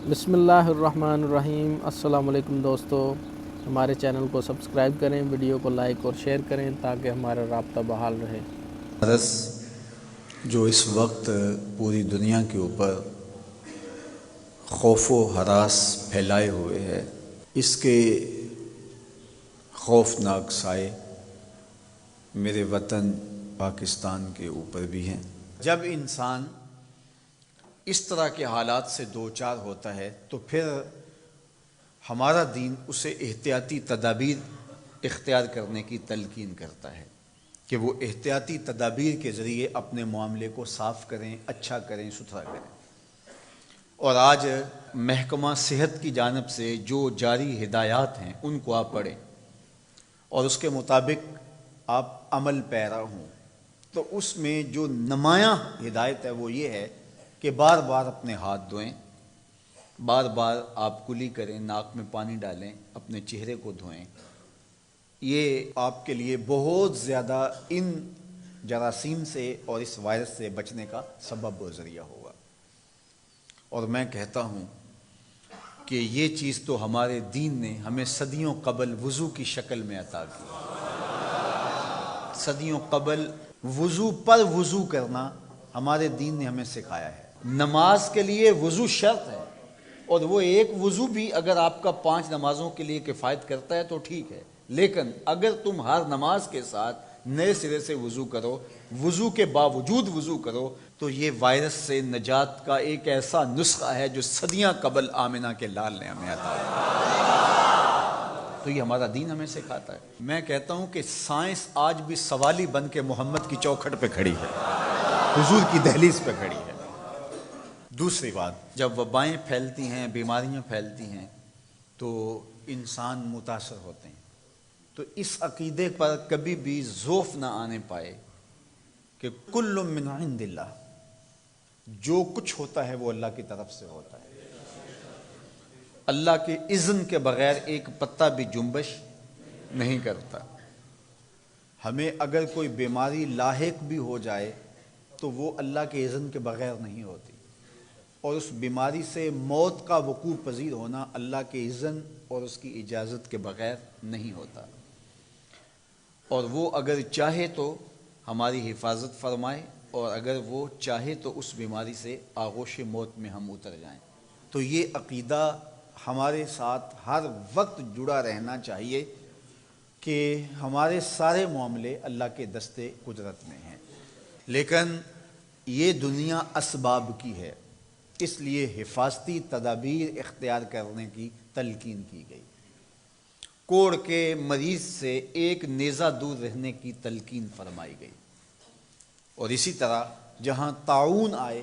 بسم اللہ الرحمن الرحیم۔ السلام علیکم دوستو، ہمارے چینل کو سبسکرائب کریں، ویڈیو کو لائک اور شیئر کریں تاکہ ہمارا رابطہ بحال رہے۔ مرض جو اس وقت پوری دنیا کے اوپر خوف و ہراس پھیلائے ہوئے ہے، اس کے خوفناک سائے میرے وطن پاکستان کے اوپر بھی ہیں۔ جب انسان اس طرح کے حالات سے دوچار ہوتا ہے تو پھر ہمارا دین اسے احتیاطی تدابیر اختیار کرنے کی تلقین کرتا ہے کہ وہ احتیاطی تدابیر کے ذریعے اپنے معاملے کو صاف کریں، اچھا کریں، ستھرا کریں۔ اور آج محکمہ صحت کی جانب سے جو جاری ہدایات ہیں ان کو آپ پڑھیں اور اس کے مطابق آپ عمل پیرا ہوں، تو اس میں جو نمایاں ہدایت ہے وہ یہ ہے کہ بار بار اپنے ہاتھ دھوئیں، بار بار آپ کلی کریں، ناک میں پانی ڈالیں، اپنے چہرے کو دھوئیں۔ یہ آپ کے لیے بہت زیادہ ان جراثیم سے اور اس وائرس سے بچنے کا سبب و ذریعہ ہوگا۔ اور میں کہتا ہوں کہ یہ چیز تو ہمارے دین نے ہمیں صدیوں قبل وضو کی شکل میں عطا کی۔ صدیوں قبل وضو پر وضو کرنا ہمارے دین نے ہمیں سکھایا ہے۔ نماز کے لیے وضو شرط ہے، اور وہ ایک وضو بھی اگر آپ کا 5 نمازوں کے لیے کفایت کرتا ہے تو ٹھیک ہے، لیکن اگر تم ہر نماز کے ساتھ نئے سرے سے وضو کرو، وضو کے باوجود وضو کرو، تو یہ وائرس سے نجات کا ایک ایسا نسخہ ہے جو صدیاں قبل آمنہ کے لال نے ہمیں عطا کیا۔ تو یہ ہمارا دین ہمیں سکھاتا ہے۔ میں کہتا ہوں کہ سائنس آج بھی سوالی بن کے محمد کی چوکھٹ پہ کھڑی ہے، حضور کی دہلیز پہ کھڑی ہے۔ دوسری بات، جب وبائیں پھیلتی ہیں، بیماریاں پھیلتی ہیں تو انسان متاثر ہوتے ہیں، تو اس عقیدے پر کبھی بھی ضعف نہ آنے پائے کہ کل من عند اللہ، جو کچھ ہوتا ہے وہ اللہ کی طرف سے ہوتا ہے۔ اللہ کے اذن کے بغیر ایک پتا بھی جنبش نہیں کرتا۔ ہمیں اگر کوئی بیماری لاحق بھی ہو جائے تو وہ اللہ کے اذن کے بغیر نہیں ہوتی، اور اس بیماری سے موت کا وقوع پذیر ہونا اللہ کے اذن اور اس کی اجازت کے بغیر نہیں ہوتا۔ اور وہ اگر چاہے تو ہماری حفاظت فرمائے، اور اگر وہ چاہے تو اس بیماری سے آغوش موت میں ہم اتر جائیں۔ تو یہ عقیدہ ہمارے ساتھ ہر وقت جڑا رہنا چاہیے کہ ہمارے سارے معاملے اللہ کے دستے قدرت میں ہیں، لیکن یہ دنیا اسباب کی ہے، اس لیے حفاظتی تدابیر اختیار کرنے کی تلقین کی گئی۔ کوڑ کے مریض سے ایک نیزہ دور رہنے کی تلقین فرمائی گئی، اور اسی طرح جہاں طاعون آئے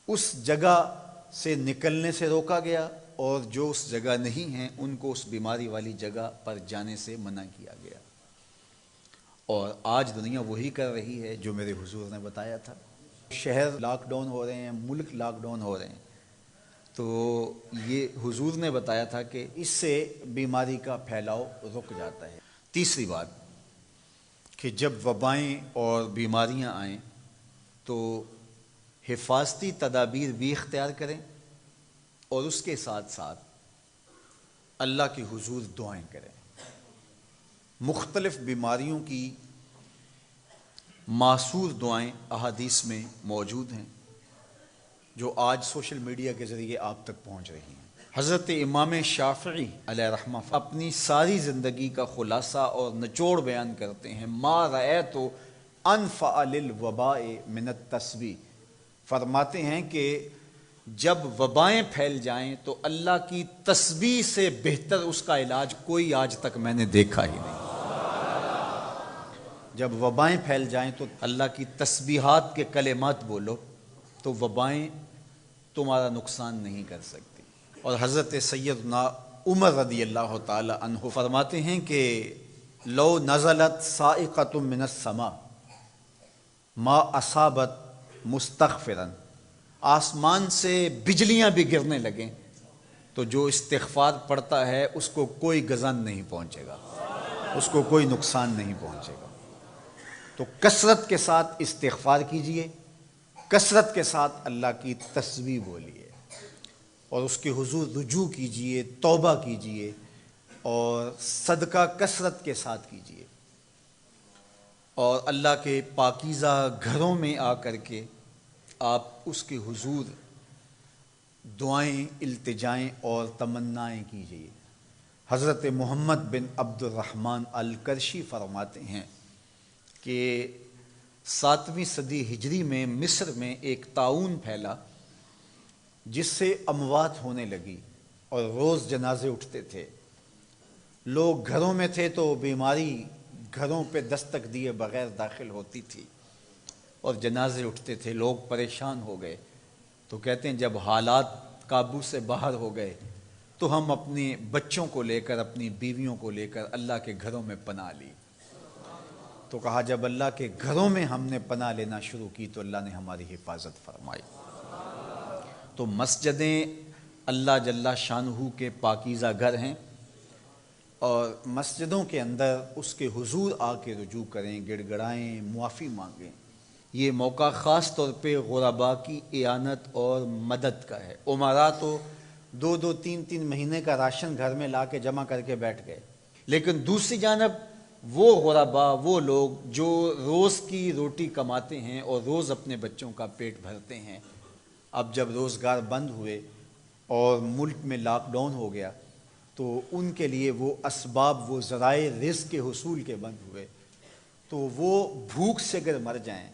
اس جگہ سے نکلنے سے روکا گیا، اور جو اس جگہ نہیں ہیں ان کو اس بیماری والی جگہ پر جانے سے منع کیا گیا۔ اور آج دنیا وہی کر رہی ہے جو میرے حضور نے بتایا تھا۔ شہر لاک ڈاؤن ہو رہے ہیں، ملک لاک ڈاؤن ہو رہے ہیں، تو یہ حضور نے بتایا تھا کہ اس سے بیماری کا پھیلاؤ رک جاتا ہے۔ تیسری بات کہ جب وبائیں اور بیماریاں آئیں تو حفاظتی تدابیر بھی اختیار کریں، اور اس کے ساتھ ساتھ اللہ کی حضور دعائیں کریں۔ مختلف بیماریوں کی معصور دعائیں احادیث میں موجود ہیں جو آج سوشل میڈیا کے ذریعے آپ تک پہنچ رہی ہیں۔ حضرت امام شافعی علیہ رحمہ اپنی ساری زندگی کا خلاصہ اور نچوڑ بیان کرتے ہیں۔ ما رأیت انفع للوباء من التسبیح، فرماتے ہیں کہ جب وبائیں پھیل جائیں تو اللہ کی تسبیح سے بہتر اس کا علاج کوئی آج تک میں نے دیکھا ہی نہیں۔ جب وبائیں پھیل جائیں تو اللہ کی تسبیحات کے کلمات بولو تو وبائیں تمہارا نقصان نہیں کر سکتی۔ اور حضرت سیدنا عمر رضی اللہ تعالی عنہ فرماتے ہیں کہ لو نزلت صاعقۃ من السماء ما اصابت مستغفرا، آسمان سے بجلیاں بھی گرنے لگیں تو جو استغفار پڑتا ہے اس کو کوئی غضن نہیں پہنچے گا، اس کو کوئی نقصان نہیں پہنچے گا۔ تو کثرت کے ساتھ استغفار کیجئے، کثرت کے ساتھ اللہ کی تسبیح بولیے۔ اور اس کے حضور رجوع کیجئے، توبہ کیجئے اور صدقہ کثرت کے ساتھ کیجئے، اور اللہ کے پاکیزہ گھروں میں آ کر کے آپ اس کے حضور دعائیں، التجائیں اور تمنائیں کیجئے۔ حضرت محمد بن عبد الرحمن الکرشی فرماتے ہیں کہ 7ویں صدی ہجری میں مصر میں ایک طاعون پھیلا جس سے اموات ہونے لگی اور روز جنازے اٹھتے تھے۔ لوگ گھروں میں تھے تو بیماری گھروں پہ دستک دیے بغیر داخل ہوتی تھی اور جنازے اٹھتے تھے، لوگ پریشان ہو گئے۔ تو کہتے ہیں جب حالات قابو سے باہر ہو گئے تو ہم اپنے بچوں کو لے کر، اپنی بیویوں کو لے کر اللہ کے گھروں میں پناہ لی۔ تو کہا جب اللہ کے گھروں میں ہم نے پناہ لینا شروع کی تو اللہ نے ہماری حفاظت فرمائی۔ تو مسجدیں اللہ جل شانہ کے پاکیزہ گھر ہیں، اور مسجدوں کے اندر اس کے حضور آ کے رجوع کریں، گڑ گڑائیں، معافی مانگیں۔ یہ موقع خاص طور پہ غرباء کی اعانت اور مدد کا ہے۔ امراء تو 2 3 مہینے کا راشن گھر میں لا کے جمع کر کے بیٹھ گئے، لیکن دوسری جانب وہ غرباء، وہ لوگ جو روز کی روٹی کماتے ہیں اور روز اپنے بچوں کا پیٹ بھرتے ہیں، اب جب روزگار بند ہوئے اور ملک میں لاک ڈاؤن ہو گیا تو ان کے لیے وہ اسباب، وہ ذرائع رزق کے حصول کے بند ہوئے، تو وہ بھوک سے اگر مر جائیں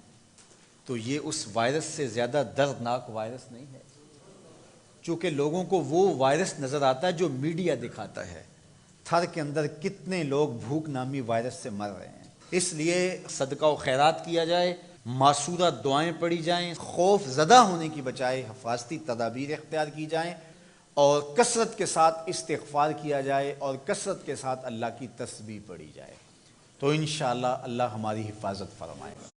تو یہ اس وائرس سے زیادہ دردناک وائرس نہیں ہے، چونکہ لوگوں کو وہ وائرس نظر آتا ہے جو میڈیا دکھاتا ہے۔ تھر کے اندر کتنے لوگ بھوک نامی وائرس سے مر رہے ہیں۔ اس لیے صدقہ و خیرات کیا جائے، معصورہ دعائیں پڑھی جائیں، خوف زدہ ہونے کی بجائے حفاظتی تدابیر اختیار کی جائیں، اور کثرت کے ساتھ استغفار کیا جائے، اور کثرت کے ساتھ اللہ کی تسبیح پڑھی جائے، تو انشاءاللہ اللہ ہماری حفاظت فرمائے گا۔